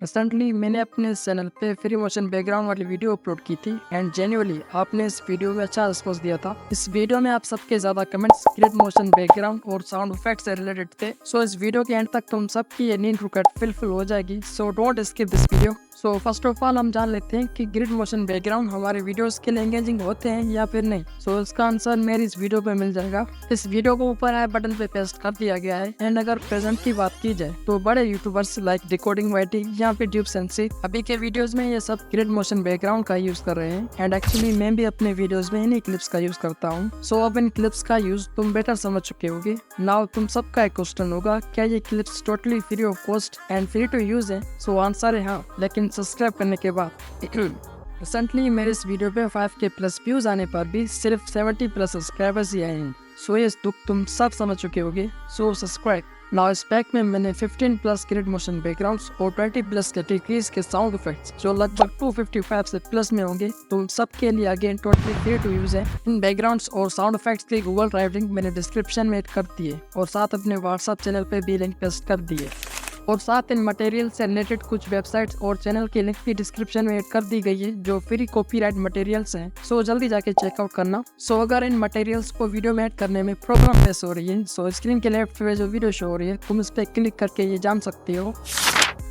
Recently मैंने अपने channel पे फ्री मोशन बैकग्राउंड वाली वीडियो अपलोड की थी एंड जेन्युइनली आपने इस वीडियो में अच्छा रिस्पॉन्स दिया था। इस वीडियो में आप सबके ज्यादा कमेंट्स ग्रिड मोशन बैकग्राउंड और साउंड इफेक्ट से रिलेटेड थे। सो इस वीडियो के एंड तक तुम सबकी ये नीड रिक्वायर्ड फुलफिल हो जाएगी। So don't skip this video. So first of all हम जान लेते हैं कि ग्रिड मोशन बैकग्राउंड हमारे वीडियोस के लिए एंगेजिंग होते हैं या फिर नहीं। सो इसका आंसर मेरी इस वीडियो पे मिल जाएगा। इस वीडियो को ऊपर आई बटन पे पेस्ट कर दिया गया है। एंड अगर प्रेजेंट की बात की जाए तो बड़े यूट्यूबर्स लाइक डिकोडिंग वाइटी या फिर ट्यूब सेंसी अभी के वीडियोस में ये सब ग्रिड मोशन बैकग्राउंड का यूज कर रहे हैं। एंड एक्चुअली मैं भी अपने वीडियोस में इन्हीं क्लिप्स का यूज करता हूँ। सो अब इन क्लिप्स का यूज तुम बेटर समझ चुके होगे। नाउ तुम सबका एक क्वेश्चन होगा, क्या ये clips totally free of cost and free to use है? सो आंसर है हाँ, लेकिन सब्सक्राइब करने के बाद। रिसेंटली मेरे इस वीडियो पे 5K प्लस व्यूज आने पर भी सिर्फ 70 प्लस सब्सक्राइबर्स ही आए हैं। सो ये दुख तुम सब समझ चुके होगे। So subscribe now. इस पैक में मैंने 15 प्लस ग्रिड मोशन बैकग्राउंड्स और 20 प्लस कैटेगरीज के साउंड इफेक्ट्स जो लगभग 255 से प्लस में होंगे तुम सबके लिए again totally free to use है। इन बैकग्राउंड्स और साउंड इफेक्ट्स के गूगल ड्राइव लिंक मैंने डिस्क्रिप्शन में ऐड कर दिए और साथ अपने व्हाट्सएप चैनल पे भी लिंक पेस्ट कर दिए और साथ इन मटेरियल से रिलेटेड कुछ वेबसाइट्स और चैनल की लिंक भी डिस्क्रिप्शन में ऐड कर दी गई है जो फ्री कॉपीराइट मटेरियल्स हैं। सो जल्दी जाके चेकआउट करना। सो अगर इन मटेरियल्स को वीडियो में ऐड करने में प्रॉब्लम फेस हो रही है, सो स्क्रीन के लेफ्ट पे जो वीडियो शो हो रही है तुम इस पर क्लिक करके ये जान सकते हो।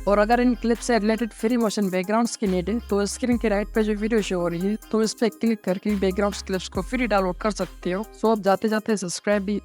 और अगर इन क्लिप से रिलेटेड फ्री मोशन बैकग्राउंड्स की नीड है तो स्क्रीन के राइट पे जो वीडियो शो हो रही है तुम इस पर क्लिक करके बैकग्राउंड क्लिप्स को फ्री डाउनलोड कर सकते हो। सो अब जाते जाते सब्सक्राइब भी